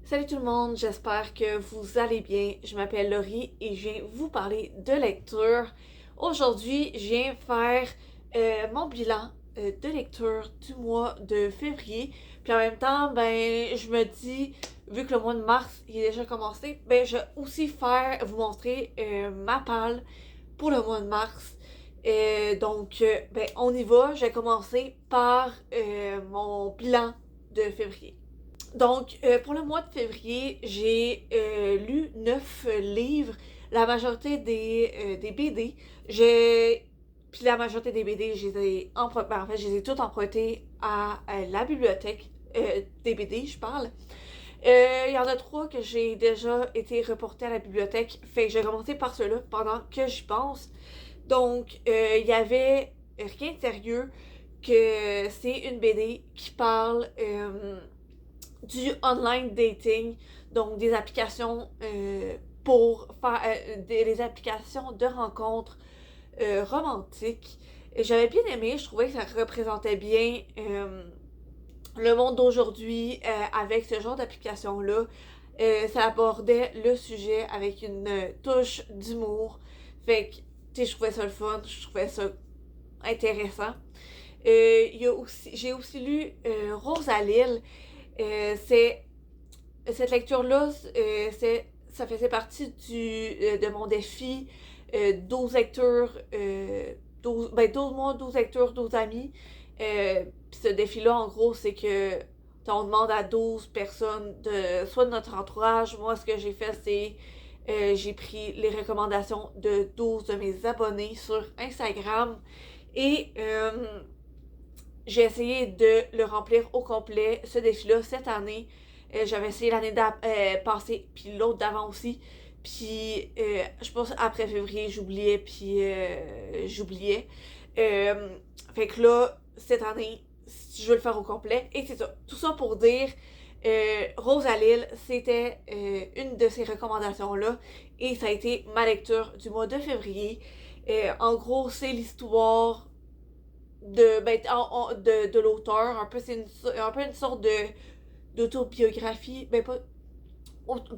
Salut tout le monde, j'espère que vous allez bien. Je m'appelle Laurie et je viens vous parler de lecture. Aujourd'hui, je viens faire mon bilan de lecture du mois de février. Puis en même temps, je me dis, vu que le mois de mars il est déjà commencé, je vais aussi vous montrer ma palle pour le mois de mars. On y va. Je vais commencer par mon bilan de février. Pour le mois de février, j'ai lu 9 livres, la majorité des BD. Puis la majorité des BD, je les ai toutes empruntées à la bibliothèque des BD, je parle. Il y en a 3 que j'ai déjà été reportées à la bibliothèque, fait que je vais commencer par ceux-là pendant que j'y pense. Il y avait Rien de sérieux, que c'est une BD qui parle du online dating, donc des applications pour faire des applications de rencontres romantiques. J'avais bien aimé, je trouvais que ça représentait bien le monde d'aujourd'hui avec ce genre d'application-là. Ça abordait le sujet avec une touche d'humour. Fait que, tu sais, je trouvais ça le fun, je trouvais ça intéressant. J'ai aussi lu Rosalille. Cette lecture-là, ça faisait partie de mon défi 12 lectures, 12 mois, 12 lectures, 12 amis. Puis ce défi-là, en gros, c'est que on demande à 12 personnes, soit de notre entourage. Moi, ce que j'ai fait, c'est j'ai pris les recommandations de 12 de mes abonnés sur Instagram et j'ai essayé de le remplir au complet, ce défi-là, cette année. J'avais essayé l'année passée, puis l'autre d'avant aussi. Puis, je pense après février, j'oubliais. Fait que là, cette année, je veux le faire au complet. Et c'est ça. Tout ça pour dire, Rosalille, c'était une de ces recommandations-là. Et ça a été ma lecture du mois de février. En gros, c'est l'histoire de l'auteur. Un peu une sorte d'autobiographie.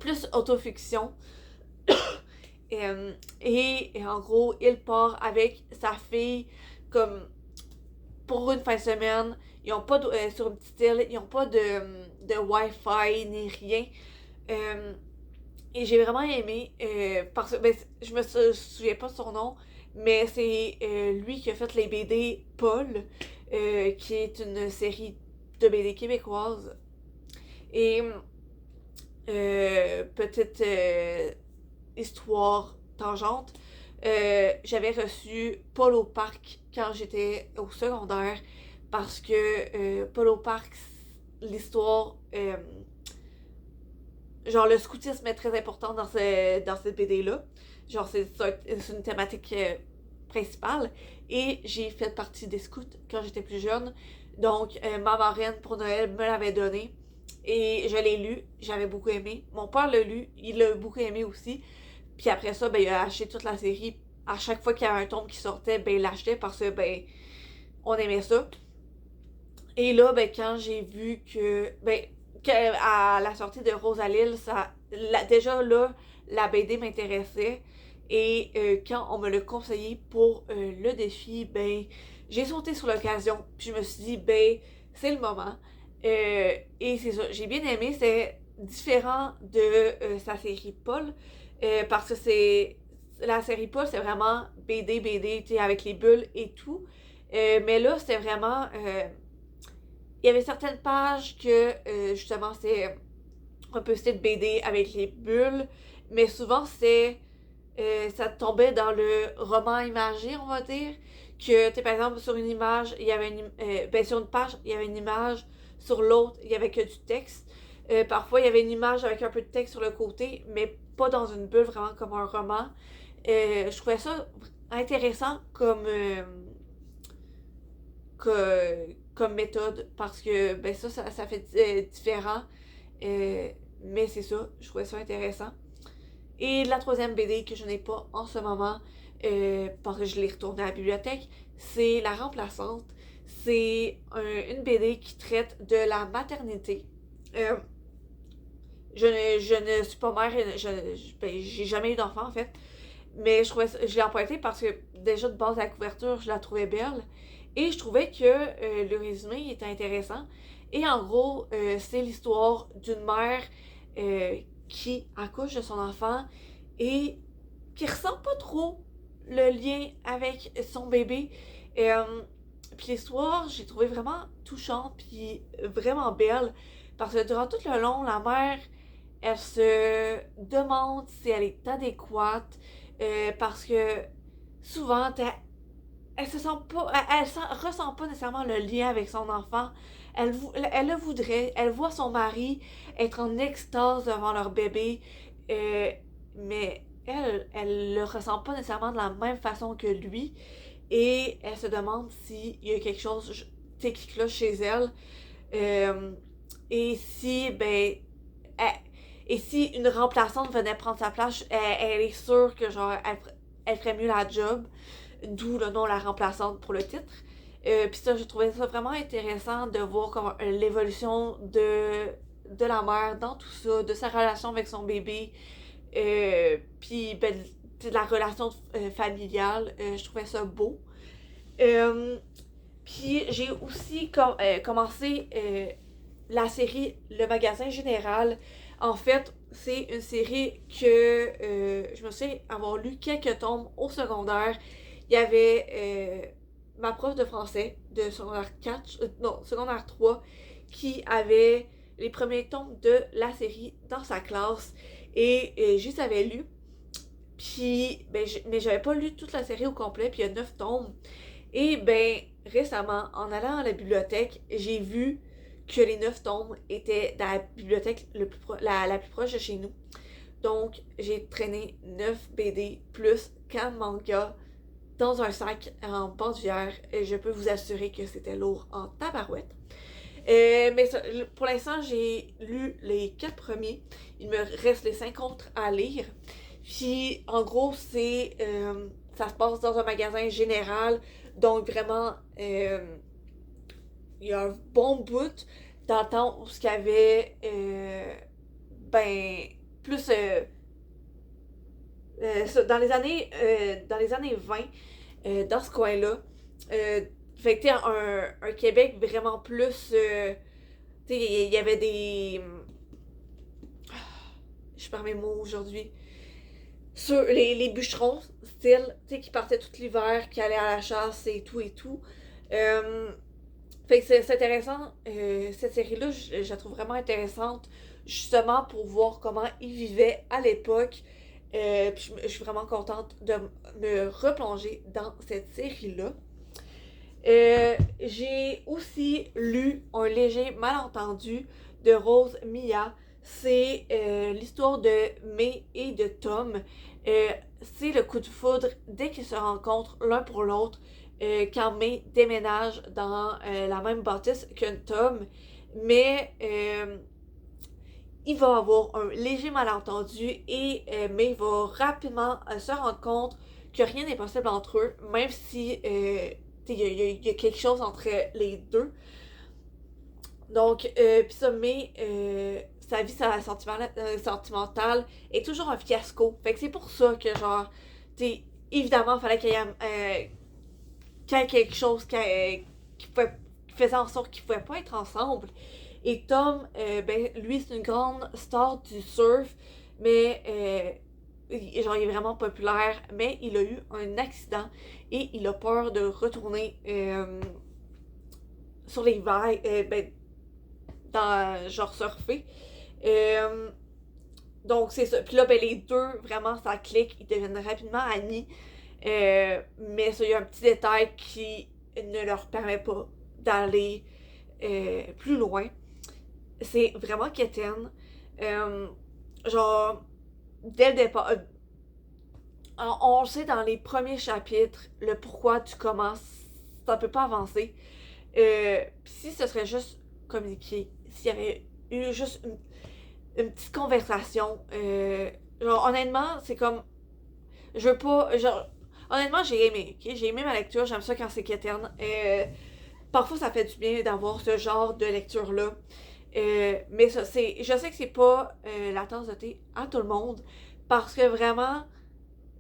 Plus autofiction. Et en gros, il part avec sa fille comme pour une fin de semaine. Ils ont pas sur une petite île, ils n'ont pas de Wi-Fi ni rien. Et j'ai vraiment aimé parce que je me souviens pas de son nom, mais c'est lui qui a fait les BD Paul, qui est une série de BD québécoise. Et petite histoire tangente, j'avais reçu Paul au parc quand j'étais au secondaire parce que Paul au parc, l'histoire, genre le scoutisme est très important dans cette BD-là. Genre c'est une thématique principale. Et j'ai fait partie des scouts quand j'étais plus jeune. Donc ma marraine pour Noël me l'avait donné. Et je l'ai lu, j'avais beaucoup aimé. Mon père l'a lu, il l'a beaucoup aimé aussi. Puis après ça, il a acheté toute la série. À chaque fois qu'il y avait un tome qui sortait, il l'achetait parce que on aimait ça. Et là, quand j'ai vu à la sortie de Rosalille, déjà là, la BD m'intéressait. Et quand on me l'a conseillé pour le défi, j'ai sauté sur l'occasion. Puis je me suis dit, c'est le moment. Et c'est ça, j'ai bien aimé. C'est différent de sa série Paul. Parce que la série Paul, c'est vraiment BD, tu sais, avec les bulles et tout. Mais là, c'était vraiment. Il y avait certaines pages que, justement, c'est un peu style BD avec les bulles. Mais souvent, ça tombait dans le roman imagé, on va dire. Que, tu sais, par exemple, sur une image, il y avait sur une page, il y avait une image. Sur l'autre, il y avait que du texte. Parfois, il y avait une image avec un peu de texte sur le côté, mais pas dans une bulle, vraiment comme un roman. Je trouvais ça intéressant comme méthode parce que ça fait différent. Mais c'est ça, je trouvais ça intéressant. Et la troisième BD que je n'ai pas en ce moment, parce que je l'ai retournée à la bibliothèque, c'est La Remplaçante. C'est une BD qui traite de la maternité. je ne suis pas mère, ben, j'ai jamais eu d'enfant en fait. Mais je l'ai emprunté parce que déjà de base la couverture, je la trouvais belle. Et je trouvais que le résumé était intéressant. Et en gros, c'est l'histoire d'une mère euh, qui accouche de son enfant et qui ressent pas trop le lien avec son bébé. Puis l'histoire, j'ai trouvé vraiment touchante puis vraiment belle. Parce que durant tout le long, la mère, elle se demande si elle est adéquate. Parce que souvent, elle se sent pas, ressent pas nécessairement le lien avec son enfant. Elle le voudrait, elle voit son mari être en extase devant leur bébé, euh, mais elle le ressent pas nécessairement de la même façon que lui, et elle se demande s'il y a quelque chose, tu sais, qui cloche chez elle, euh, et si, ben, et si une remplaçante venait prendre sa place, elle est sûre que genre elle ferait mieux la job. D'où le nom La Remplaçante pour le titre. Puis ça, j'ai trouvé ça vraiment intéressant de voir comment l'évolution de la mère dans tout ça, de sa relation avec son bébé, puis ben, de la relation familiale. Je trouvais ça beau. Euh, Puis j'ai aussi commencé la série Le Magasin Général. En fait, c'est une série que je me souviens avoir lu quelques tomes au secondaire. Il y avait ma prof de français de secondaire 4, non, secondaire 3, qui avait les premiers tomes de la série dans sa classe. Et je les avais lus. Puis, ben, mais j'avais pas lu toute la série au complet, puis il y a 9 tomes. Et ben, récemment, en allant à la bibliothèque, j'ai vu que les 9 tomes étaient dans la bibliothèque la plus proche de chez nous. Donc, j'ai traîné 9 BD plus 4 mangas dans un sac en bandoulière. Et je peux vous assurer que c'était lourd en tabarouette. Mais ça, pour l'instant, j'ai lu les 4 premiers. Il me reste les 5 autres à lire. Puis, en gros, ça se passe dans un magasin général. Donc, vraiment, il y a un bon bout dans le temps où il y avait, ben, plus, dans les années 20, dans ce coin-là. Fait que, tu sais, un Québec vraiment plus, tu sais, il y avait des, je perds mes mots aujourd'hui, sur les bûcherons, style, tu sais, qui partaient tout l'hiver, qui allaient à la chasse et tout et tout. Euh, Fait que c'est intéressant, cette série-là, je la trouve vraiment intéressante, justement pour voir comment ils vivaient à l'époque. Puis je suis vraiment contente de me replonger dans cette série-là. J'ai aussi lu Un léger malentendu de Rose Mia. C'est l'histoire de May et de Tom. Euh, c'est le coup de foudre dès qu'ils se rencontrent l'un pour l'autre quand May déménage dans la même bâtisse que Tom. Mais il va avoir un léger malentendu et May va rapidement se rendre compte que rien n'est possible entre eux, même si il y a quelque chose entre les deux. Donc, pis ça, mais sa vie sentimentale est toujours un fiasco. Fait que c'est pour ça que, genre, évidemment, il fallait qu'il y ait quelque chose qui faisait en sorte qu'ils pouvaient pas être ensemble. Et Tom, ben, lui, c'est une grande star du surf, mais genre, il est vraiment populaire, mais il a eu un accident et il a peur de retourner sur les vagues, ben, genre surfer. Euh, donc c'est ça. Puis là, ben, les deux, vraiment, ça clique, ils deviennent rapidement amis. Mais ça, il y a un petit détail qui ne leur permet pas d'aller plus loin. C'est vraiment quétaine. Genre, dès le départ, on le sait dans les premiers chapitres, le pourquoi tu commences, ça peut pas avancer. Si ce serait juste communiqué, s'il y avait eu juste une petite conversation, genre honnêtement, c'est comme, je veux pas, genre, honnêtement j'ai aimé, ok? J'ai aimé ma lecture, j'aime ça quand c'est quétaine. Parfois ça fait du bien d'avoir ce genre de lecture-là. Mais ça, je sais que c'est pas la tasse de thé à tout le monde, parce que vraiment,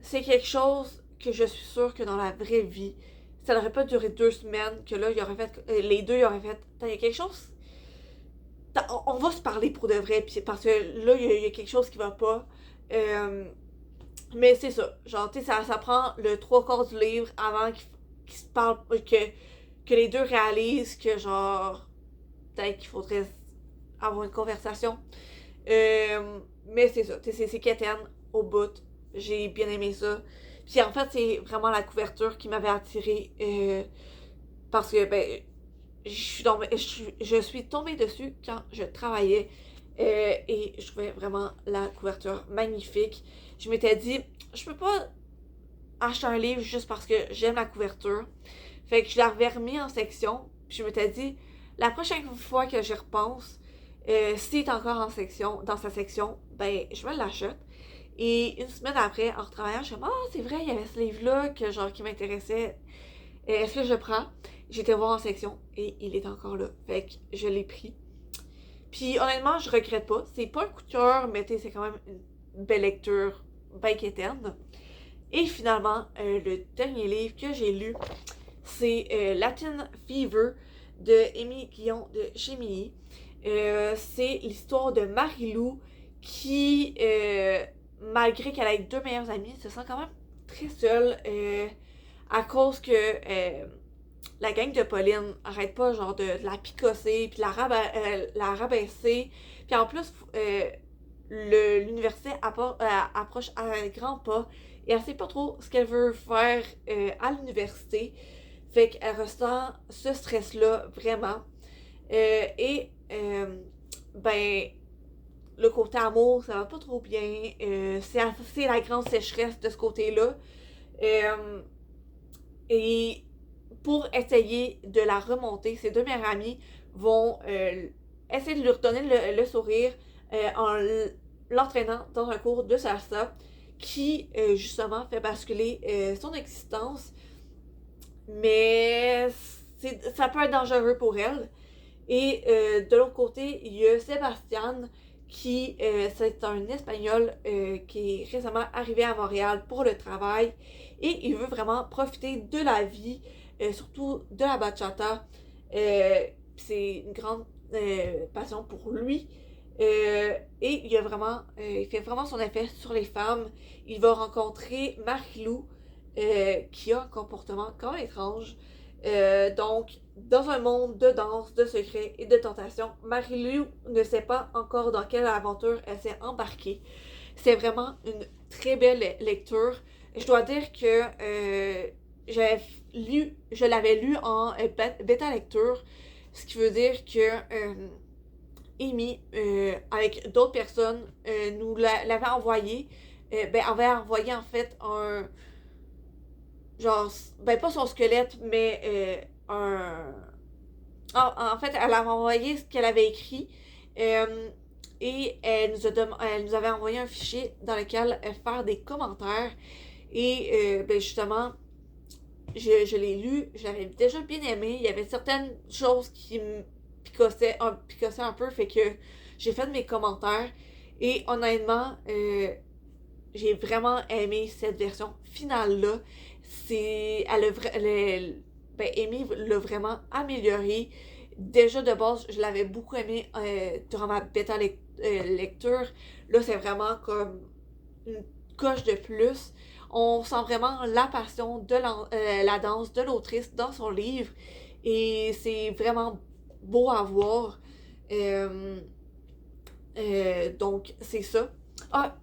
c'est quelque chose que je suis sûre que dans la vraie vie, ça n'aurait pas duré 2 semaines, que là, les deux, ils auraient fait, il y a quelque chose, on va se parler pour de vrai, parce que là, il y a quelque chose qui va pas. Euh, mais c'est ça, genre, tu sais, ça prend le 3 quarts du livre avant qu'ils se parlent, que les deux réalisent que, genre, peut-être qu'il faudrait avoir une conversation. Mais c'est ça, c'est quétaine au bout. J'ai bien aimé ça. Puis en fait, c'est vraiment la couverture qui m'avait attirée. Parce que, ben, je suis tombée dessus quand je travaillais. Et je trouvais vraiment la couverture magnifique. Je m'étais dit, je peux pas acheter un livre juste parce que j'aime la couverture. Fait que je l'avais remis en section. Puis je m'étais dit, la prochaine fois que j'y repense, s'il est encore en section, dans sa section, ben je me l'achète. Et une semaine après, en retravaillant, je me suis dit, ah, c'est vrai, il y avait ce livre-là qui m'intéressait. Est-ce que je prends? J'étais voir en section et il est encore là. Fait que je l'ai pris. Puis honnêtement, je regrette pas. C'est pas un coup de cœur, mais c'est quand même une belle lecture, bien qu'éterne. Et finalement, le dernier livre que j'ai lu, c'est Latin Fever de Amy Guillon de Gémini. C'est l'histoire de Marie-Lou qui, malgré qu'elle ait 2 meilleures amies, se sent quand même très seule à cause que la gang de Pauline arrête pas genre de la picosser puis la rabaisser. Puis en plus, l'université approche à grands pas et elle sait pas trop ce qu'elle veut faire à l'université. Fait qu'elle ressent ce stress-là vraiment. Ben, le côté amour, ça va pas trop bien. C'est la grande sécheresse de ce côté-là. Euh, et pour essayer de la remonter, ses 2 meilleures amies vont essayer de lui redonner le sourire en l'entraînant dans un cours de salsa qui, justement, fait basculer son existence. Mais ça peut être dangereux pour elle. Et de l'autre côté, il y a Sébastien qui, c'est un Espagnol qui est récemment arrivé à Montréal pour le travail et il veut vraiment profiter de la vie, surtout de la bachata. C'est une grande passion pour lui. Et il fait vraiment son effet sur les femmes. Il va rencontrer Marie-Lou, qui a un comportement quand même étrange. Donc, dans un monde de danse, de secrets et de tentation, Marie-Lou ne sait pas encore dans quelle aventure elle s'est embarquée. C'est vraiment une très belle lecture. Je dois dire que je l'avais lu en bêta lecture, ce qui veut dire que Amy, avec d'autres personnes, nous l'avait envoyé. Avait envoyé en fait genre, ben pas son squelette, mais en fait, elle avait envoyé ce qu'elle avait écrit. euh, et elle nous avait envoyé un fichier dans lequel faire des commentaires. Et ben justement, je l'ai lu, je l'avais déjà bien aimé. Il y avait certaines choses qui me picossaient un peu, fait que j'ai fait mes commentaires. Et honnêtement, j'ai vraiment aimé cette version finale-là. Ben, Amy l'a vraiment améliorée. Déjà de base, je l'avais beaucoup aimé durant ma lecture. Là, c'est vraiment comme une coche de plus. On sent vraiment la passion de la danse de l'autrice dans son livre. Et c'est vraiment beau à voir. Euh, donc, c'est ça. Ah,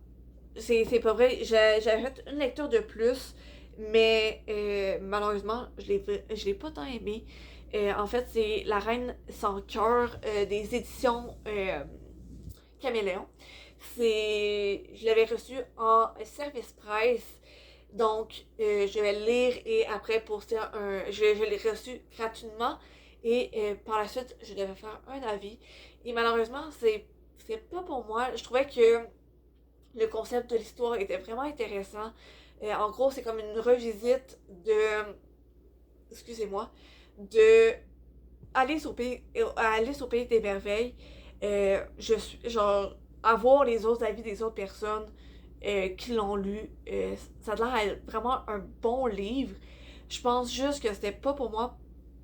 c'est pas vrai. J'avais fait une lecture de plus, mais malheureusement, je l'ai pas tant aimé. En fait, c'est La Reine sans cœur des éditions Caméléon. Je l'avais reçu en service presse. Donc, je vais le lire et après poster je l'ai reçu gratuitement. Et par la suite, je devais faire un avis. Et malheureusement, c'est pas pour moi. Je trouvais que le concept de l'histoire était vraiment intéressant. En gros, c'est comme une revisite excusez-moi, de Alice au pays des merveilles. avoir les autres avis des autres personnes qui l'ont lu, ça a l'air d'être vraiment un bon livre. Je pense juste que c'était pas pour moi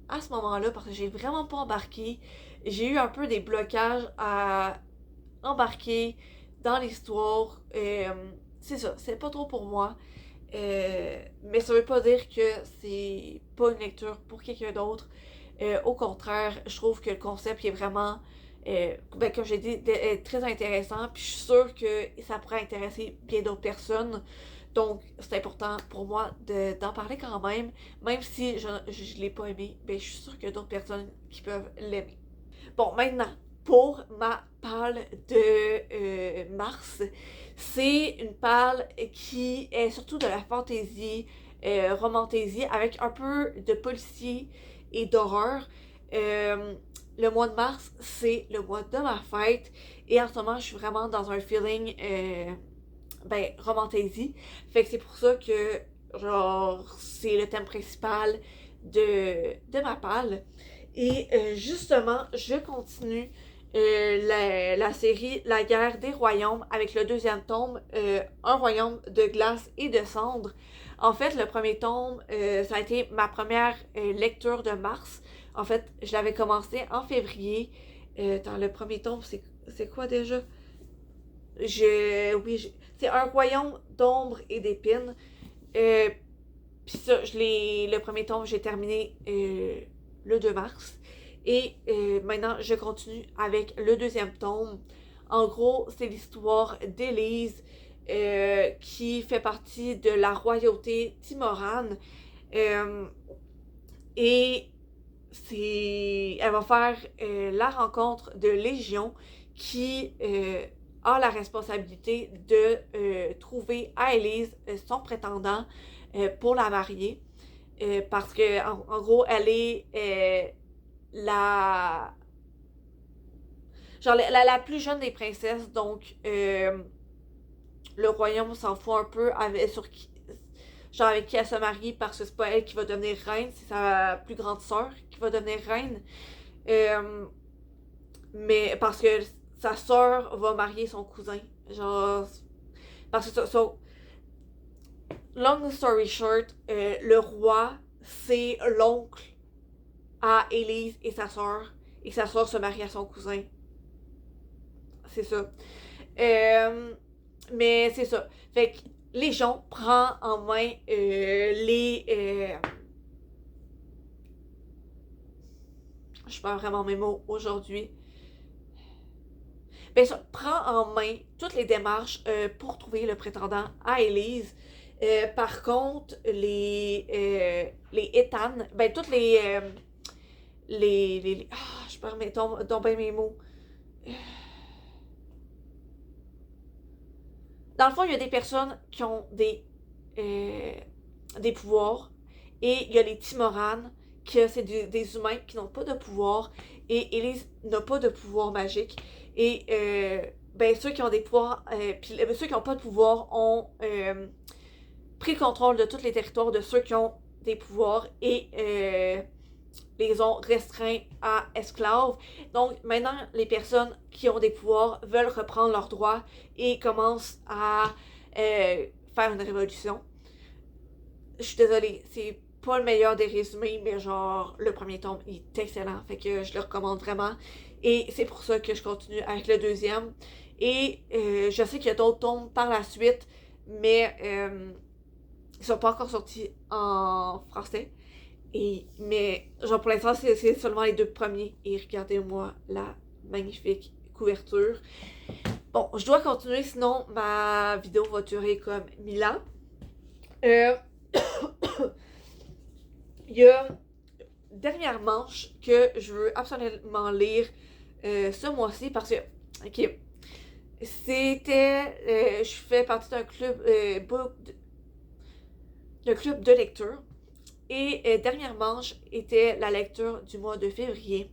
à ce moment-là parce que j'ai vraiment pas embarqué. J'ai eu un peu des blocages à embarquer dans l'histoire. C'est ça, c'est pas trop pour moi. Mais ça veut pas dire que c'est pas une lecture pour quelqu'un d'autre. Au contraire, je trouve que le concept est vraiment, comme j'ai dit, très intéressant. Puis je suis sûre que ça pourrait intéresser bien d'autres personnes. Donc, c'est important pour moi d'en parler quand même. Même si je l'ai pas aimé, ben, je suis sûre qu'il y a d'autres personnes qui peuvent l'aimer. Bon, maintenant, pour ma pâle de Mars, c'est une pâle qui est surtout de la fantaisie, romantaisie, avec un peu de policier et d'horreur. Le mois de mars, c'est le mois de ma fête, et en ce moment, je suis vraiment dans un feeling, romantaisie. Fait que c'est pour ça que, genre, c'est le thème principal de ma pâle. Et justement, je continue la série La guerre des royaumes avec le deuxième tome, Un royaume de glace et de cendres. En fait, le premier tome, ça a été ma première lecture de mars. En fait, je l'avais commencé en février. Dans le premier tome, c'est quoi déjà? C'est Un royaume d'ombre et d'épines. Puis ça, le premier tome, j'ai terminé le 2 mars. Et maintenant, je continue avec le deuxième tome. En gros, c'est l'histoire d'Élise qui fait partie de la royauté timorane. Et elle va faire la rencontre de Légion qui a la responsabilité de trouver à Élise son prétendant pour la marier. Parce que, en gros, elle est la plus jeune des princesses, donc le royaume s'en fout un peu avec qui elle se marie, parce que c'est pas elle qui va devenir reine, c'est sa plus grande sœur qui va devenir reine. Mais parce que sa sœur va marier son cousin. Genre, parce que long story short, le roi, c'est l'oncle à Élise et sa sœur se marie à son cousin. C'est ça. Mais c'est ça. Fait que Légion prend en main je perds vraiment mes mots aujourd'hui. Ben ça prend en main toutes les démarches pour trouver le prétendant à Élise. Par contre, les Ethan, ben toutes je perds bien mes mots. Dans le fond, il y a des personnes qui ont des pouvoirs, et il y a les Timoranes, que c'est des humains qui n'ont pas de pouvoir, et Élise n'a pas de pouvoir magique. Et ceux qui ont des pouvoirs, puis ceux qui n'ont pas de pouvoir ont pris le contrôle de tous les territoires de ceux qui ont des pouvoirs, et les ont restreints à esclaves. Donc maintenant, les personnes qui ont des pouvoirs veulent reprendre leurs droits et commencent à faire une révolution. Je suis désolée, c'est pas le meilleur des résumés, mais genre, le premier tome est excellent, fait que je le recommande vraiment. Et c'est pour ça que je continue avec le deuxième. Et je sais qu'il y a d'autres tomes par la suite, mais ils sont pas encore sortis en français. Mais genre pour l'instant, c'est seulement les deux premiers. Et regardez-moi la magnifique couverture. Bon, je dois continuer, sinon ma vidéo va durer comme 1000 ans. Il y a une dernière manche que je veux absolument lire ce mois-ci parce que, ok, c'était, je fais partie d'un club, club de lecture. Et dernière manche était la lecture du mois de février.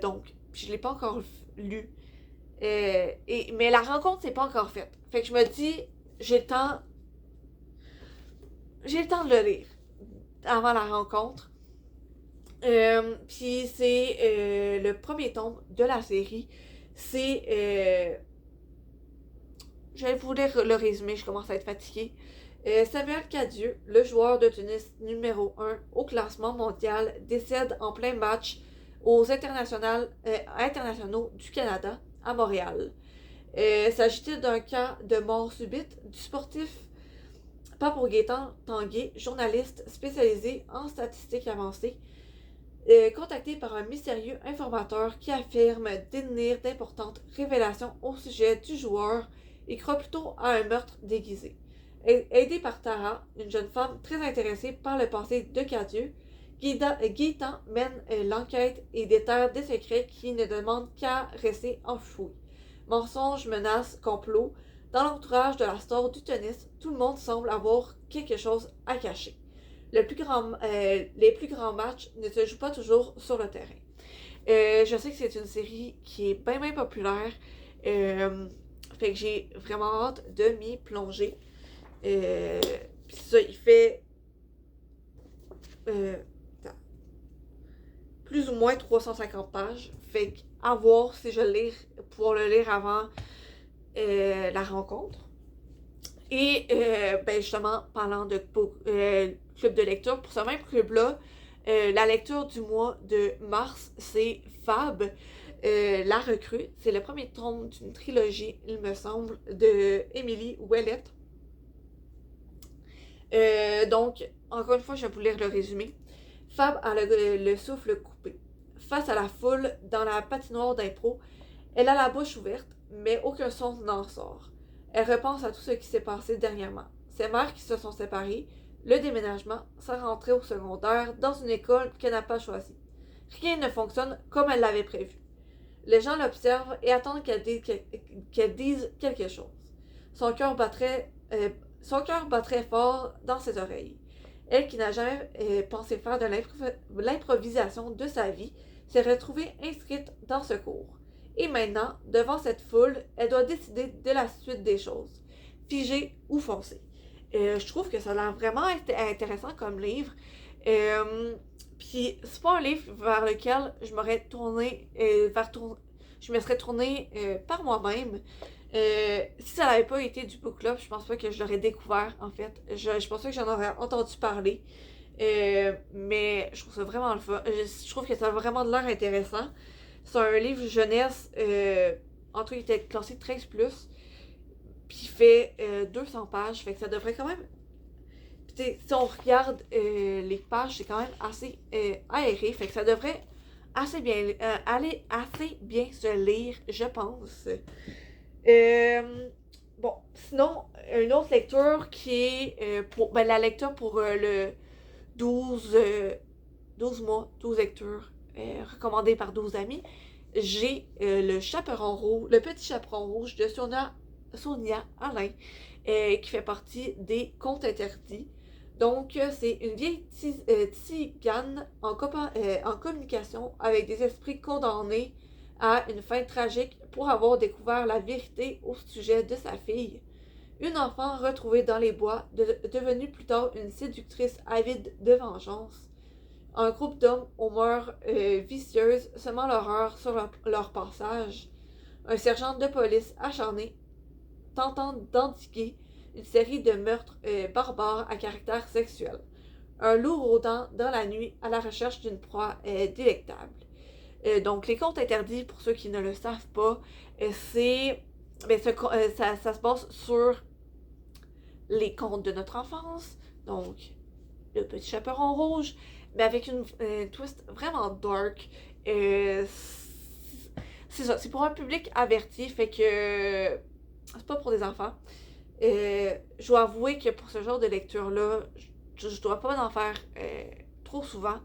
Donc, je ne l'ai pas encore lu. Mais la rencontre, c'est pas encore faite. Fait que je me dis, j'ai le temps de le lire avant la rencontre. Puis c'est le premier tome de la série. C'est... je vais vous lire le résumé, je commence à être fatiguée. Samuel Cadieux, le joueur de tennis numéro 1 au classement mondial, décède en plein match aux internationaux du Canada à Montréal. S'agit-il d'un cas de mort subite du sportif Papo Gaétan Tanguay, journaliste spécialisé en statistiques avancées, contacté par un mystérieux informateur qui affirme détenir d'importantes révélations au sujet du joueur et croit plutôt à un meurtre déguisé. Aidé par Tara, une jeune femme très intéressée par le passé de Cadieux, Gaétan mène l'enquête et déterre des secrets qui ne demandent qu'à rester enfouis. Mensonges, menaces, complots. Dans l'entourage de la star du tennis, tout le monde semble avoir quelque chose à cacher. Les plus grands matchs ne se jouent pas toujours sur le terrain. Je sais que c'est une série qui est bien populaire. Fait que j'ai vraiment hâte de m'y plonger. Puis ça, il fait plus ou moins 350 pages. Fait qu'à voir si je vais pouvoir le lire avant la rencontre. Et justement, parlant de club de lecture, pour ce même club-là, la lecture du mois de mars, c'est Fab, La Recrue. C'est le premier tome d'une trilogie, il me semble, de Emily Ouellette. Donc, encore une fois, je vais vous lire le résumé. Fab a le souffle coupé. Face à la foule dans la patinoire d'impro, elle a la bouche ouverte, mais aucun son n'en sort. Elle repense à tout ce qui s'est passé dernièrement. Ses mères qui se sont séparées, le déménagement, sa rentrée au secondaire, dans une école qu'elle n'a pas choisie. Rien ne fonctionne comme elle l'avait prévu. Les gens l'observent et attendent qu'elle dise quelque chose. Son cœur battrait fort dans ses oreilles. Elle, qui n'a jamais pensé faire de l'improvisation de sa vie, s'est retrouvée inscrite dans ce cours. Et maintenant, devant cette foule, elle doit décider de la suite des choses. Figer ou foncer. Je trouve que ça a l'air vraiment intéressant comme livre. Puis c'est pas un livre vers lequel je m'aurais tourné je me serais tournée par moi-même. Si ça n'avait pas été du book club, je pense pas que je l'aurais découvert en fait. Je pense pas que j'en aurais entendu parler. Mais je trouve ça vraiment le fun. Je trouve que ça a vraiment de l'air intéressant. C'est un livre jeunesse, en tout cas, il était classé 13+, puis il fait 200 pages, fait que ça devrait quand même... Puis si on regarde les pages, c'est quand même assez aéré, fait que ça devrait aller assez bien se lire, je pense. Bon, sinon, une autre lecture qui est la lecture pour le 12 mois, 12 lectures recommandées par 12 amis. J'ai le petit chaperon rouge de Sonia Alain, qui fait partie des Contes interdits. Donc, c'est une vieille tzigane en communication avec des esprits condamnés à une fin tragique pour avoir découvert la vérité au sujet de sa fille. Une enfant retrouvée dans les bois, devenue plus tard une séductrice avide de vengeance. Un groupe d'hommes aux mœurs vicieuses semant l'horreur sur leur passage. Un sergent de police acharné tentant d'endiguer une série de meurtres barbares à caractère sexuel. Un loup rôdant dans la nuit à la recherche d'une proie délectable. Donc, les contes interdits, pour ceux qui ne le savent pas, ça se base sur les contes de notre enfance, donc le petit chaperon rouge, mais avec une twist vraiment dark. C'est ça, c'est pour un public averti, fait que c'est pas pour des enfants. Je dois avouer que pour ce genre de lecture-là, je dois pas en faire trop souvent.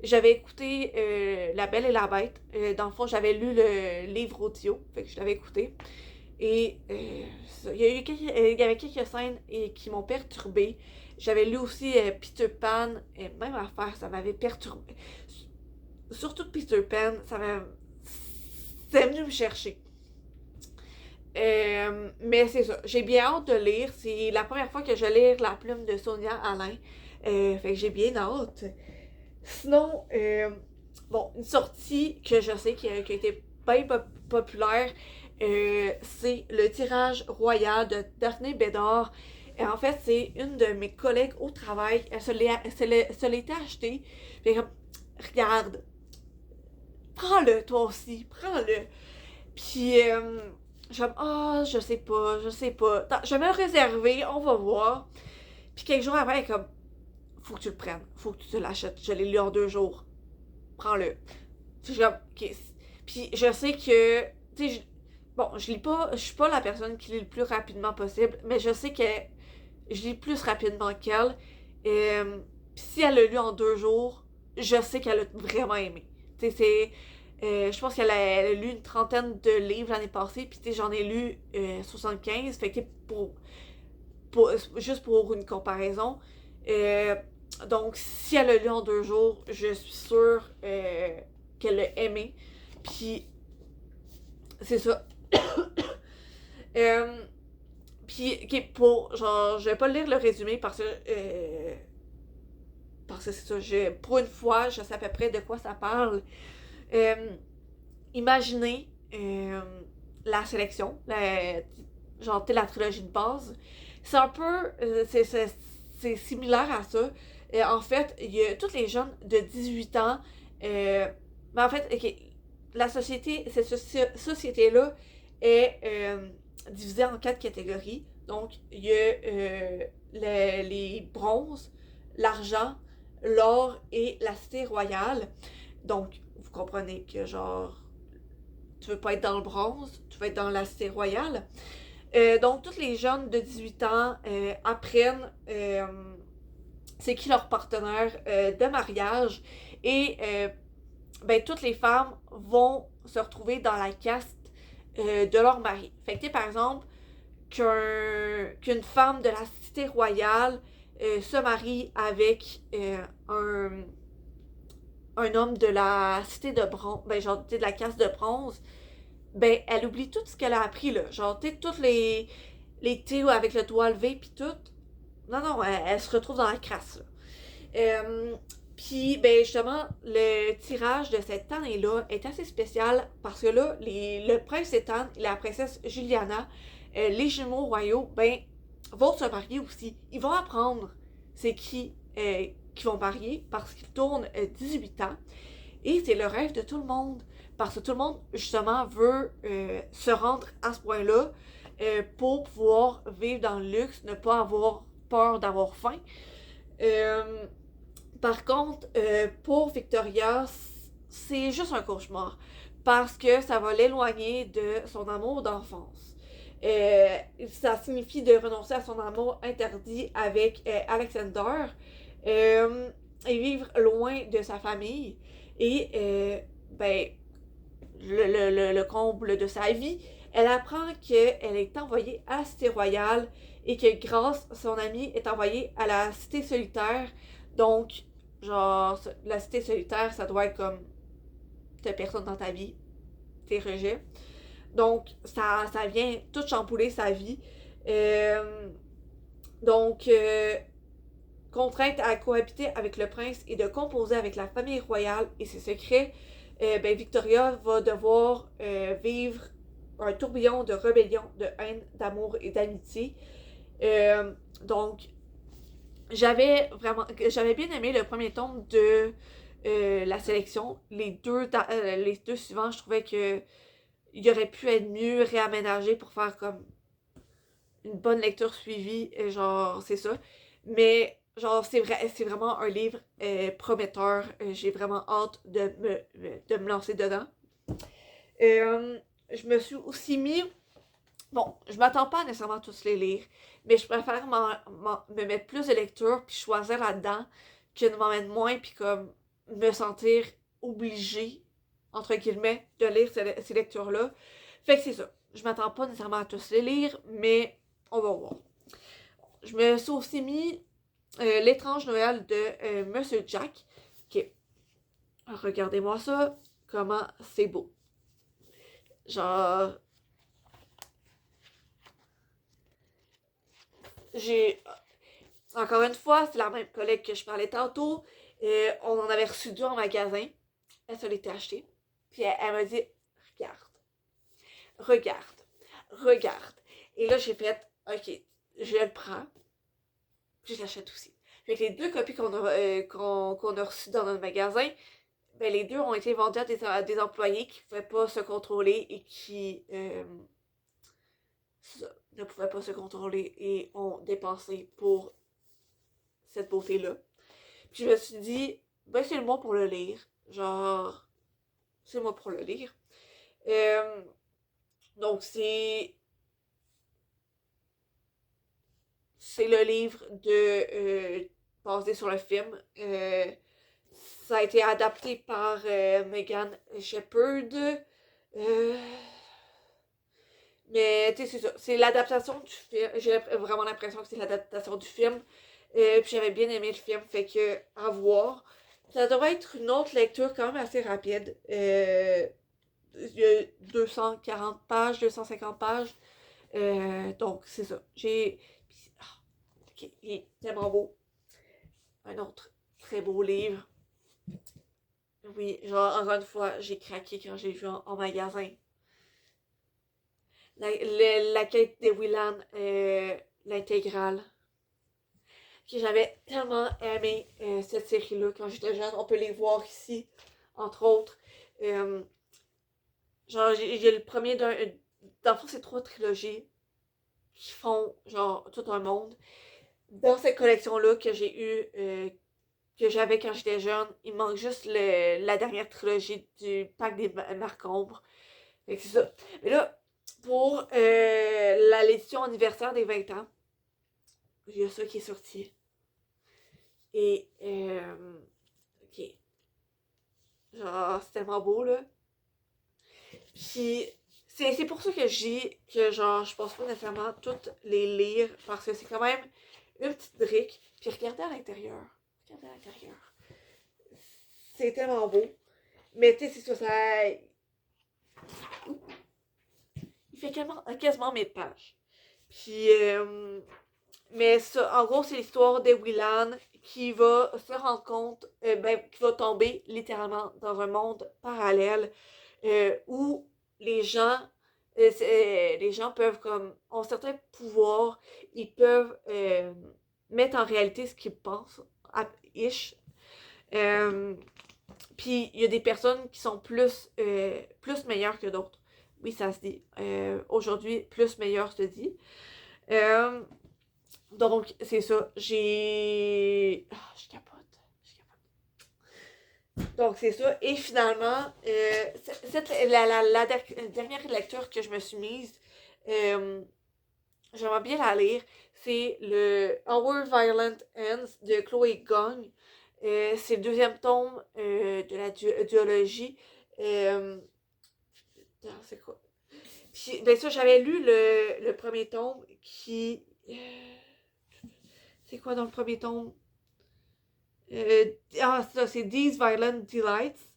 J'avais écouté La Belle et la Bête. Dans le fond, j'avais lu le livre audio, fait que je l'avais écouté. Et il y avait quelques scènes qui m'ont perturbée. J'avais lu aussi Peter Pan, même affaire, ça m'avait perturbée. Surtout Peter Pan, c'est venu me chercher. Mais c'est ça, j'ai bien hâte de lire. C'est la première fois que je lis La Plume de Sonia Alain. Fait que j'ai bien hâte. Sinon, bon, une sortie que je sais qui a été bien populaire, c'est le tirage royal de Daphné Bédard. Et en fait, c'est une de mes collègues au travail. Elle se l'était acheté. Puis comme, regarde, prends-le toi aussi, prends-le. Puis, je me je sais pas. Attends, je vais me le réserver, on va voir. Puis quelques jours après, elle est comme, faut que tu le prennes, faut que tu te l'achètes. Je l'ai lu en 2 jours. Prends-le. Puis je suis comme, ok. Puis je sais que, tu sais, bon, je lis pas, je suis pas la personne qui lit le plus rapidement possible, mais je sais que je lis plus rapidement qu'elle. Puis si elle l'a lu en 2 jours, je sais qu'elle a vraiment aimé. Tu sais, je pense elle a lu une trentaine de livres l'année passée, puis tu sais, j'en ai lu 75. Fait que juste pour une comparaison. Euh, donc, si elle a lu en 2 jours, je suis sûre qu'elle l'a aimé. Puis, c'est ça. euh, Puis, ok, genre, je vais pas lire le résumé parce que c'est ça. Pour une fois, je sais à peu près de quoi ça parle. Euh, Imaginez la sélection, genre, la trilogie de base. C'est un peu. C'est similaire à ça. En fait, il y a tous les jeunes de 18 ans. Mais en fait, ok, cette société-là est divisée en 4 catégories. Donc, il y a les bronzes, l'argent, l'or et la cité royale. Donc, vous comprenez que, genre, tu veux pas être dans le bronze, tu veux être dans la cité royale. Donc, tous les jeunes de 18 ans apprennent c'est qui leur partenaire de mariage et ben, toutes les femmes vont se retrouver dans la caste de leur mari. Fait que, par exemple, qu'une femme de la cité royale se marie avec un homme de la cité de bronze, ben, genre, de la caste de bronze, ben, elle oublie tout ce qu'elle a appris, là. Genre, tu sais, toutes les thés avec le doigt levé, puis tout. Non, non, elle se retrouve dans la crasse, là. Euh, Puis, ben, justement, le tirage de cette année-là est assez spécial parce que là, le prince Ethan et la princesse Juliana, les jumeaux royaux, ben, vont se marier aussi. Ils vont apprendre c'est qui vont marier parce qu'ils tournent 18 ans. Et c'est le rêve de tout le monde. Parce que tout le monde, justement, veut se rendre à ce point-là pour pouvoir vivre dans le luxe, ne pas avoir peur d'avoir faim. Euh, Par contre, pour Victoria, c'est juste un cauchemar. Parce que ça va l'éloigner de son amour d'enfance. Ça signifie de renoncer à son amour interdit avec Alexander et vivre loin de sa famille. Et ben, le comble de sa vie, elle apprend qu'elle est envoyée à la cité royale et que grâce à son ami est envoyée à la cité solitaire. Donc, genre, la cité solitaire, ça doit être comme t'as personne dans ta vie, tes rejets. Donc, ça vient tout chambouler sa vie. Euh, donc, contrainte à cohabiter avec le prince et de composer avec la famille royale et ses secrets, ben Victoria va devoir vivre un tourbillon de rébellion, de haine, d'amour et d'amitié. Donc, j'avais bien aimé le premier tome de la sélection. Les deux suivants, je trouvais que il aurait pu être mieux réaménagé pour faire comme une bonne lecture suivie, genre c'est ça. Mais genre c'est vraiment un livre prometteur. J'ai vraiment hâte de me lancer dedans. Je me suis aussi mis. Bon, je m'attends pas à nécessairement tous les lire, mais je préfère me mettre plus de lecture puis choisir là-dedans que de m'en mettre moins puis comme me sentir obligée, entre guillemets, de lire ces lectures-là. Fait que c'est ça. Je m'attends pas nécessairement à tous les lire, mais on va voir. Je me suis aussi mis L'étrange Noël de Monsieur Jack. Ok, regardez-moi ça, comment c'est beau. Genre, j'ai encore une fois, c'est la même collègue que je parlais tantôt. On en avait reçu 2 en magasin. Elle se l'était acheté. Puis elle m'a dit, regarde, regarde, regarde. Et là, j'ai fait, ok, je le prends. Puis je l'achète aussi. Fait que les 2 copies qu'on a reçues dans notre magasin, ben les 2 ont été vendus à des employés qui ne pouvaient pas se contrôler et qui ne pouvaient pas se contrôler et ont dépensé pour cette beauté-là. Puis je me suis dit, ben c'est le moi pour le lire. Genre, c'est moi pour le lire. Donc c'est le livre basé sur le film. Ça a été adapté par Megan Shepherd. Mais tu sais, c'est ça. C'est l'adaptation du film. J'ai vraiment l'impression que c'est l'adaptation du film. Puis j'avais bien aimé le film, fait que à voir. Ça devrait être une autre lecture quand même assez rapide. Il y a 240 pages, 250 pages. Donc c'est ça. Ok, il est tellement beau. Un autre très beau livre. Oui, genre encore une fois, j'ai craqué quand j'ai vu en magasin. La quête des Willan, l'intégrale. J'avais tellement aimé cette série-là quand j'étais jeune. On peut les voir ici, entre autres. Genre, j'ai le premier d'un. Dans le fond, c'est 3 trilogies qui font, genre, tout un monde. Dans cette collection-là que j'ai eue, que j'avais quand j'étais jeune, il manque juste la dernière trilogie du Pacte des Marcombres. Fait que c'est ça. Mais là, pour l'édition anniversaire des 20 ans, il y a ça qui est sorti. Et, ok. Genre, c'est tellement beau, là. Puis, c'est pour ça que je dis que, genre, je pense pas nécessairement toutes les lire, parce que c'est quand même une petite brique. Puis, regardez à l'intérieur. Regardez à l'intérieur. C'est tellement beau. Mais, tu sais, c'est ça. Il fait quasiment 1000 pages. Puis, mais ça, en gros, c'est l'histoire de Willan qui va se rendre compte, qui va tomber littéralement dans un monde parallèle où les gens, les gens peuvent comme ont certains pouvoirs, ils peuvent mettre en réalité ce qu'ils pensent, ish. Puis il y a des personnes qui sont plus meilleures que d'autres. Oui, ça se dit. Aujourd'hui, plus meilleur se dit. Donc, c'est ça. Je capote. Donc, c'est ça. Et finalement, la dernière lecture que je me suis mise, j'aimerais bien la lire. C'est le Our Violent Ends de Chloé Gong. C'est le 2e tome de la duologie. C'est quoi? Puis, ben ça, j'avais lu le premier tome qui... c'est quoi dans le premier tome? Ça, c'est These Violent Delights.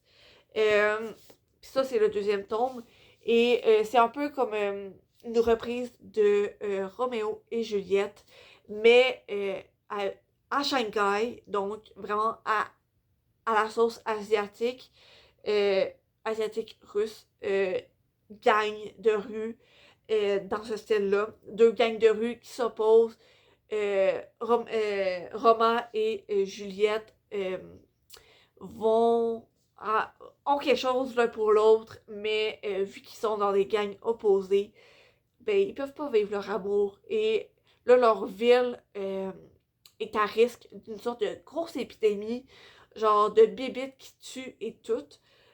Puis ça, c'est le 2e tome. Et c'est un peu comme une reprise de Roméo et Juliette, mais à Shanghai, donc vraiment à la sauce asiatique, asiatique russe, gang de rue dans ce style-là. 2 gangs de rue qui s'opposent. Roma et Juliette ont quelque chose l'un pour l'autre, mais vu qu'ils sont dans des gangs opposés, ben ils peuvent pas vivre leur amour. Et là, leur ville est à risque d'une sorte de grosse épidémie, genre de bébites qui tuent et tout.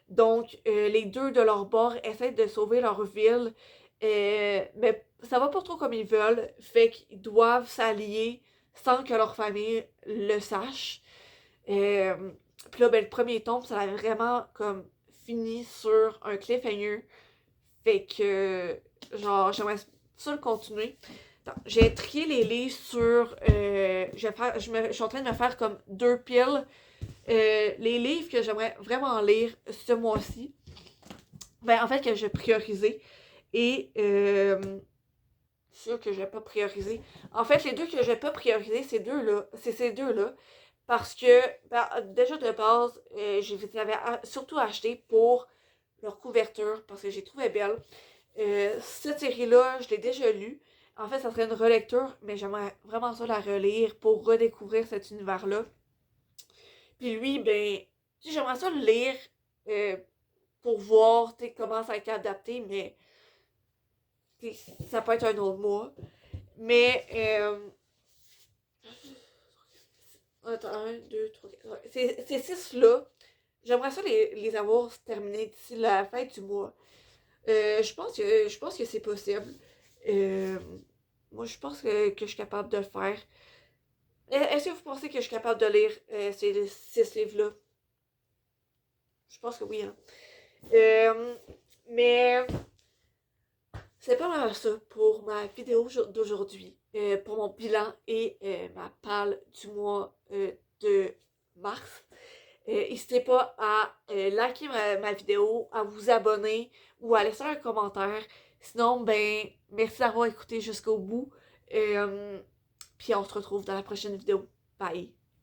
Donc, les 2 de leur bord essaient de sauver leur ville, mais ça va pas trop comme ils veulent, fait qu'ils doivent s'allier sans que leur famille le sache. Puis là, ben, le premier tome, ça a vraiment comme fini sur un cliffhanger. Fait que, genre, j'aimerais ça le continuer. Attends, j'ai trié les livres sur... je suis en train de me faire comme 2 piles. Les livres que j'aimerais vraiment lire ce mois-ci. Ben, en fait, que j'ai priorisé. Et ceux que je vais pas prioriser. En fait, les 2 que je vais pas prioriser, c'est ces deux-là. Parce que, déjà de base, je les avais surtout achetés pour leur couverture, parce que j'ai trouvé belle. Cette série-là, je l'ai déjà lue. En fait, ça serait une relecture, mais j'aimerais vraiment ça la relire pour redécouvrir cet univers-là. Puis lui, ben, j'aimerais ça le lire euh, pour voir comment ça a été adapté, mais ça peut être un autre mois. Mais, attends, un, deux, trois, quatre. Ces six-là, j'aimerais ça les avoir terminés d'ici la fin du mois. Je pense que c'est possible. Euh, Moi, je pense que je suis capable de le faire. Est-ce que vous pensez que je suis capable de lire ces six livres-là? Je pense que oui, hein. Euh, mais c'est pas mal ça pour ma vidéo d'aujourd'hui. Pour mon bilan et ma palle du mois de mars. N'hésitez pas à liker ma vidéo, à vous abonner ou à laisser un commentaire. Sinon, ben, merci d'avoir écouté jusqu'au bout. Puis on se retrouve dans la prochaine vidéo. Bye!